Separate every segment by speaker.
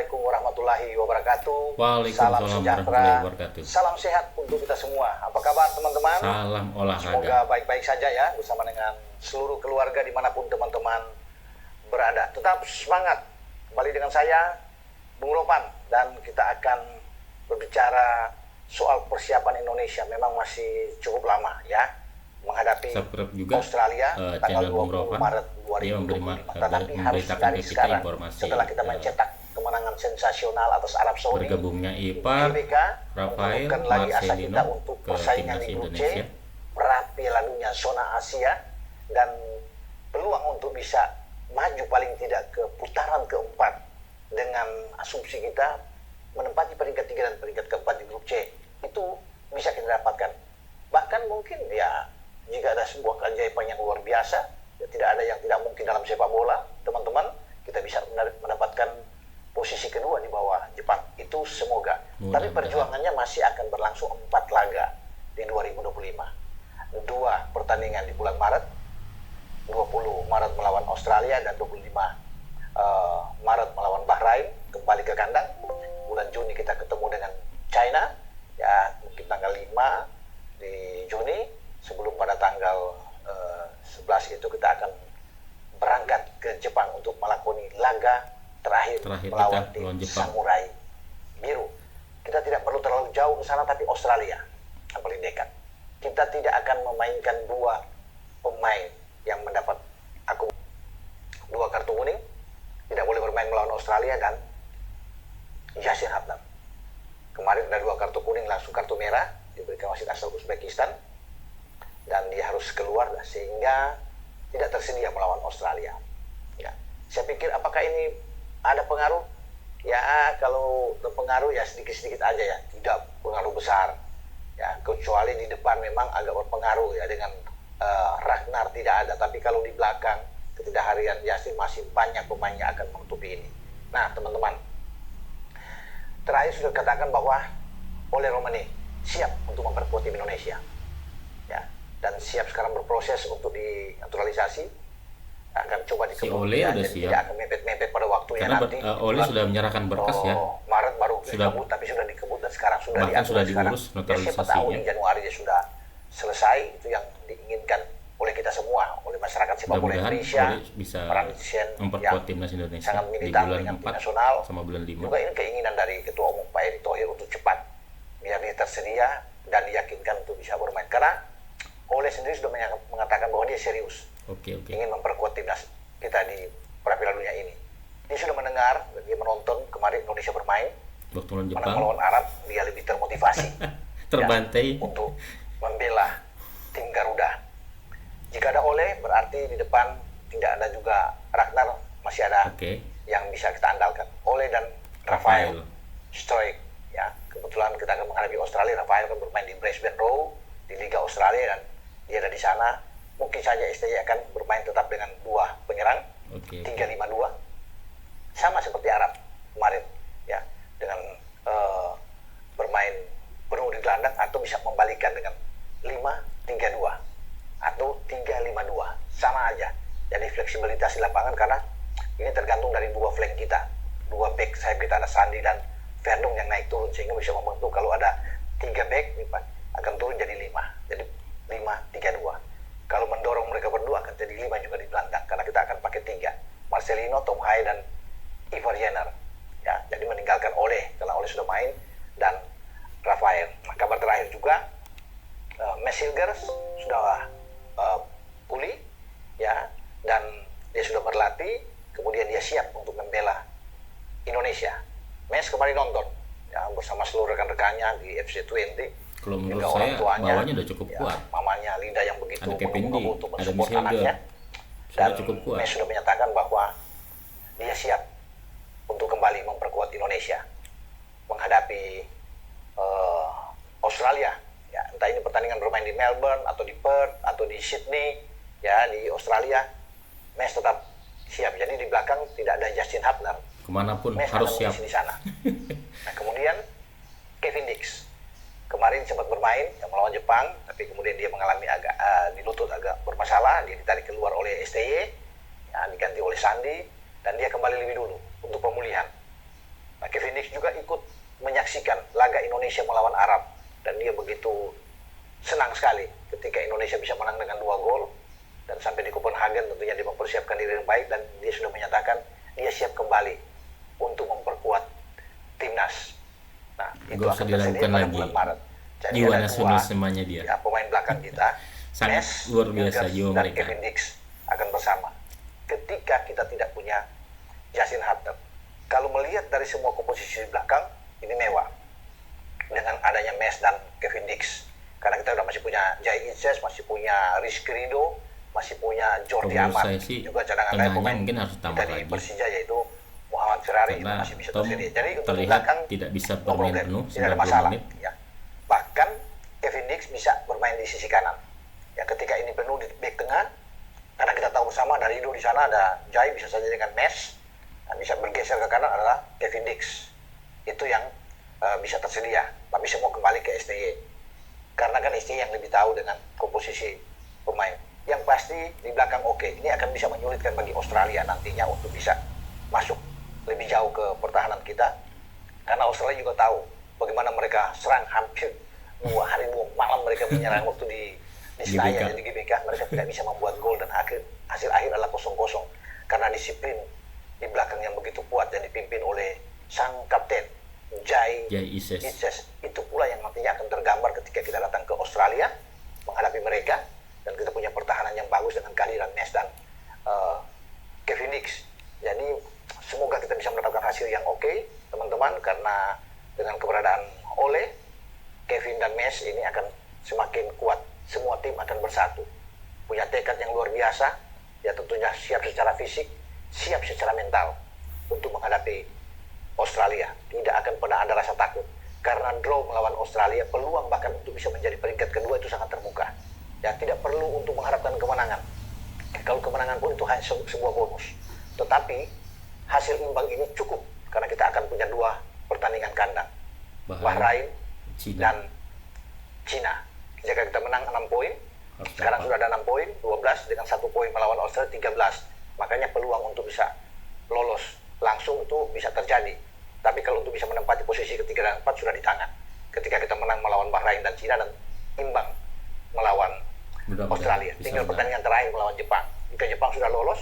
Speaker 1: Assalamualaikum warahmatullahi wabarakatuh. Salam
Speaker 2: Waalaikumsalam warahmatullahi
Speaker 1: sejahtera,
Speaker 2: wabarakatuh.
Speaker 1: salam sehat untuk kita semua. Apa kabar teman-teman?
Speaker 2: Salam olahraga.
Speaker 1: Semoga baik-baik saja ya bersama dengan seluruh keluarga dimanapun teman-teman berada. Tetap semangat. Kembali dengan saya, Bung Ropan, dan kita akan berbicara soal persiapan Indonesia. Memang masih cukup lama ya menghadapi
Speaker 2: Subscribe juga
Speaker 1: Australia tanggal
Speaker 2: channel Bung
Speaker 1: 20
Speaker 2: Ropan.
Speaker 1: Maret
Speaker 2: Dia
Speaker 1: 2025. Tetapi harus
Speaker 2: memberitakan
Speaker 1: dari
Speaker 2: ke kita
Speaker 1: sekarang
Speaker 2: informasi
Speaker 1: setelah kita mencetak kemenangan sensasional atas Arab Saudi,
Speaker 2: bergabungnya Ipar,
Speaker 1: GBK
Speaker 2: Rafael,
Speaker 1: menurunkan lagi asa kita
Speaker 2: Marcelino
Speaker 1: untuk
Speaker 2: ke
Speaker 1: persaingan
Speaker 2: timnas
Speaker 1: di grup C,
Speaker 2: Indonesia.
Speaker 1: berat Piala Dunia zona Asia, dan peluang untuk bisa maju paling tidak ke putaran keempat dengan asumsi kita menempati peringkat 3 dan peringkat keempat di grup C. Itu bisa kita dapatkan. Bahkan mungkin ya jika ada sebuah keajaiban yang luar biasa, ya tidak ada yang tidak mungkin dalam sepak bola, teman-teman, kita bisa mendapatkan posisi kedua di bawah Jepang. Itu semoga. Tapi perjuangannya masih akan berlangsung 4 laga di 2025. 2 pertandingan di bulan Maret, 20 Maret melawan Australia dan 25 Maret melawan Bahrain, kembali ke kandang. Bulan Juni kita ketemu dengan China, ya mungkin tanggal 5 di Juni, sebelum pada tanggal 11 itu kita akan berangkat ke Jepang untuk melakoni laga terakhir melawan tim Samurai Biru. Kita tidak perlu terlalu jauh ke sana, tapi Australia yang paling dekat. Kita tidak akan memainkan 2 pemain yang mendapat 2 kartu kuning, tidak boleh bermain melawan Australia dan Yasir Habdan. Kemarin ada 2 kartu kuning, langsung kartu merah diberikan wasit asal Uzbekistan, dan dia harus keluar sehingga tidak tersedia melawan Australia. Ya, saya pikir apakah ini ada pengaruh? Ya, kalau pengaruh ya sedikit-sedikit aja ya, tidak pengaruh besar. Ya, kecuali di depan memang agak berpengaruh ya dengan Ragnar tidak ada, tapi kalau di belakang ketidakhadiran Yasir masih banyak pemain yang akan menutupi ini. Nah, teman-teman, terakhir sudah katakan bahwa Ole Romani siap untuk memperkuat tim Indonesia. Ya, dan siap sekarang berproses untuk dinaturalisasi, akan coba dikebut.
Speaker 2: Si Ole
Speaker 1: ya,
Speaker 2: udah
Speaker 1: jadi
Speaker 2: siap.
Speaker 1: tidak akan mepet-mepet pada waktunya.
Speaker 2: Karena
Speaker 1: nanti
Speaker 2: Ole sudah menyerahkan berkas ya.
Speaker 1: Maret baru
Speaker 2: Sudah,
Speaker 1: dikebut, tapi sudah dikebut dan sekarang sudah
Speaker 2: bahkan
Speaker 1: diatur.
Speaker 2: sudah
Speaker 1: Sekarang
Speaker 2: diurus
Speaker 1: ya, siapa
Speaker 2: naturalisasinya.
Speaker 1: tahu di Januari dia sudah selesai. Itu yang diinginkan oleh kita semua, oleh masyarakat sepak bola
Speaker 2: Mudah-mudahan
Speaker 1: Indonesia,
Speaker 2: Ole bisa
Speaker 1: para netizen
Speaker 2: memperkuat
Speaker 1: yang
Speaker 2: timnas Indonesia
Speaker 1: sangat
Speaker 2: di
Speaker 1: militan
Speaker 2: bulan
Speaker 1: dengan tim
Speaker 2: 4
Speaker 1: nasional.
Speaker 2: sama bulan 5.
Speaker 1: Juga ini keinginan dari Ketua Umum Pak Erick Thohir untuk cepat biar dia tersedia dan diyakinkan untuk bisa bermain. Karena Ole sendiri sudah mengatakan bahwa dia serius ingin memperkuat timnas kita di Piala Dunia ini. Dia sudah mendengar dan dia menonton kemarin Indonesia bermain
Speaker 2: waktu lawan Jepang,
Speaker 1: menang melawan Arab. Dia lebih termotivasi
Speaker 2: terbantai
Speaker 1: ya, untuk membela tim Garuda. Jika ada Ole, berarti di depan tidak ada juga Ragnar, masih ada yang bisa kita andalkan. Ole dan Rafael Stoic. Ya, kebetulan kita akan menghadapi Australia. Rafael akan bermain di Brisbane Roar di Liga Australia dan dia ada di sana. Mungkin saja STY akan bermain tetap dengan 2 penyerang, 3-5-2, sama seperti Arab kemarin, ya, dengan bermain penuh di gelandang, atau bisa membalikan dengan 5-3-2 atau 3-5-2, sama aja. Jadi fleksibilitas di lapangan, karena ini tergantung dari 2 flank kita, 2 back sayap kita, ada Sandi dan Verdong yang naik turun, sehingga bisa membentuk kalau ada 3 back akan turun jadi 5, jadi 5-3-2. Kalau mendorong mereka berdua akan jadi 5 juga di gelandang, karena kita akan pakai 3, Marcelino, Tom Hai dan Ivar Jenner. Ya, jadi meninggalkan Ole karena Ole sudah main, dan Rafael. Nah, kabar terakhir juga Max Hilgers sudah pulih ya, dan dia sudah berlatih, kemudian dia siap untuk membela Indonesia. Mes kemarin nonton ya bersama seluruh rekan-rekannya di FC20.
Speaker 2: Kalau menurut saya bawahnya udah cukup kuat.
Speaker 1: Mamanya Linda yang begitu
Speaker 2: menunggu
Speaker 1: untuk
Speaker 2: ada
Speaker 1: mensupport anaknya, dan
Speaker 2: cukup kuat.
Speaker 1: Mes sudah menyatakan bahwa dia siap untuk kembali memperkuat Indonesia menghadapi Australia. Ya, entah ini pertandingan bermain di Melbourne atau di Perth atau di Sydney, ya, di Australia, Mes tetap siap. Jadi di belakang tidak ada Justin Hubner.
Speaker 2: Kemanapun
Speaker 1: Mes
Speaker 2: harus siap.
Speaker 1: di sana. Nah, kemudian Kevin Dix kemarin sempat bermain melawan Jepang, tapi kemudian dia mengalami agak di lutut agak bermasalah, dia ditarik keluar oleh STY, ya, diganti oleh Sandi, dan dia kembali lebih dulu untuk pemulihan. Nah, Kevin Dix juga ikut menyaksikan laga Indonesia melawan Arab dan dia begitu senang sekali ketika Indonesia bisa menang dengan 2 gol, dan sampai di Copenhagen tentunya dia mempersiapkan diri yang baik dan dia sudah menyatakan dia siap kembali untuk memperkuat timnas. Nah, itu
Speaker 2: Gak usah
Speaker 1: akan terjadi
Speaker 2: diragukan
Speaker 1: pada
Speaker 2: lagi
Speaker 1: bulan Maret. Jadi
Speaker 2: jiwa
Speaker 1: ada
Speaker 2: nasionalismenya dia.
Speaker 1: ya, pemain belakang kita
Speaker 2: Sangat
Speaker 1: Mes,
Speaker 2: luar biasa
Speaker 1: Hilgers,
Speaker 2: jiwa
Speaker 1: dan
Speaker 2: mereka.
Speaker 1: Kevin Dix akan bersama. Ketika kita tidak punya Jasin Hartel, kalau melihat dari semua komposisi belakang ini mewah dengan adanya Mes dan Kevin Dix, karena kita udah masih punya Jai Itzes, masih punya Rizky Ridho, masih punya Jordi
Speaker 2: Kalau
Speaker 1: Amat,
Speaker 2: saya sih
Speaker 1: juga cadangan lain
Speaker 2: tengahnya
Speaker 1: pemain
Speaker 2: mungkin harus tambah
Speaker 1: kita di
Speaker 2: lagi.
Speaker 1: Persija yaitu Muhammad Ferrari itu
Speaker 2: Karena
Speaker 1: masih bisa
Speaker 2: Tom
Speaker 1: tersedia. Jadi untuk
Speaker 2: terlihat
Speaker 1: belakang
Speaker 2: tidak bisa
Speaker 1: no
Speaker 2: bermain
Speaker 1: problem,
Speaker 2: penuh
Speaker 1: tidak ada
Speaker 2: 90
Speaker 1: masalah.
Speaker 2: menit.
Speaker 1: Ya. Bahkan Kevin Dix bisa bermain di sisi kanan. Ya, ketika ini penuh di back tengah, karena kita tahu bersama dari Ridho di sana ada Jai bisa saja dengan Mes, dan bisa bergeser ke kanan adalah Kevin Dix. Itu yang bisa tersedia, tapi semua kembali ke STY. Karena kan STY yang lebih tahu dengan komposisi pemain. Yang pasti di belakang oke. Ini akan bisa menyulitkan bagi Australia nantinya untuk bisa masuk lebih jauh ke pertahanan kita. Karena Australia juga tahu bagaimana mereka serang hampir 2 hari 2 malam mereka menyerang waktu di Senayan, di GBK. Mereka tidak bisa membuat gol dan hasil akhir adalah 0-0 karena disiplin di belakang yang begitu kuat dan dipimpin oleh sang kapten Jai
Speaker 2: Itzes.
Speaker 1: Itu pula yang nantinya akan tergambar ketika kita datang ke Australia menghadapi mereka, dan kita punya pertahanan yang bagus dengan kehadiran Mes dan Kevin Dix. Jadi semoga kita bisa mendapatkan hasil yang oke, teman-teman, karena dengan keberadaan Ole, Kevin dan Mes ini akan semakin kuat. Semua tim akan bersatu, punya tekad yang luar biasa, ya tentunya siap secara fisik, siap secara mental untuk menghadapi Australia. Tidak akan pernah ada rasa takut, karena draw melawan Australia, peluang bahkan untuk bisa menjadi peringkat kedua itu sangat terbuka. Ya, tidak perlu untuk mengharapkan kemenangan. Kalau kemenangan pun itu hanya sebuah bonus. Tetapi hasil imbang ini cukup, karena kita akan punya 2 pertandingan kandang, Bahrain dan Cina. Jika kita menang 6 poin, sekarang sudah ada 6 poin, 12 dengan 1 poin melawan Australia 13. Makanya peluang untuk bisa lolos langsung itu bisa terjadi. Tapi kalau untuk bisa menempati posisi ketiga dan 4 sudah di tangan. Ketika kita menang melawan Bahrain dan Cina dan imbang melawan Australia. Tinggal pertandingan terakhir melawan Jepang. Jika Jepang sudah lolos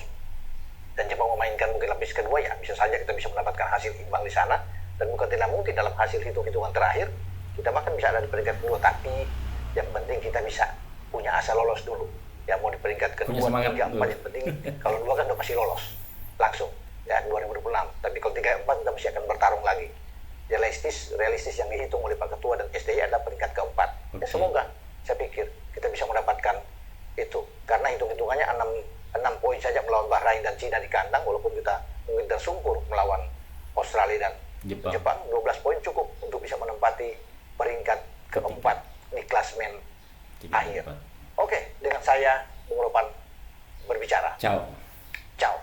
Speaker 1: dan Jepang memainkan mungkin lapis kedua, ya bisa saja kita bisa mendapatkan hasil imbang di sana, dan bukan tidak mungkin dalam hasil hitung-hitungan terakhir kita bahkan bisa ada di peringkat kedua. Tapi yang penting kita bisa punya asa lolos dulu. Ya, mau di peringkat kedua, 3, 4, yang penting kalau 2 kan udah pasti lolos langsung ya 2026. Tapi kalau 3, 4 kita masih akan bertarung lagi. Ya, realistis yang dihitung oleh Pak Ketua dan STY adalah peringkat keempat. Ya, semoga saya pikir kita bisa mendapatkan itu, karena hitung-hitungannya 6 poin saja melawan Bahrain dan Cina di kandang, walaupun kita mungkin tersungkur melawan Australia dan Jepang 12 poin cukup untuk bisa menempati peringkat keempat di klasmen akhir. Oke, dengan saya Bung Ropan berbicara.
Speaker 2: Ciao.
Speaker 1: Ciao.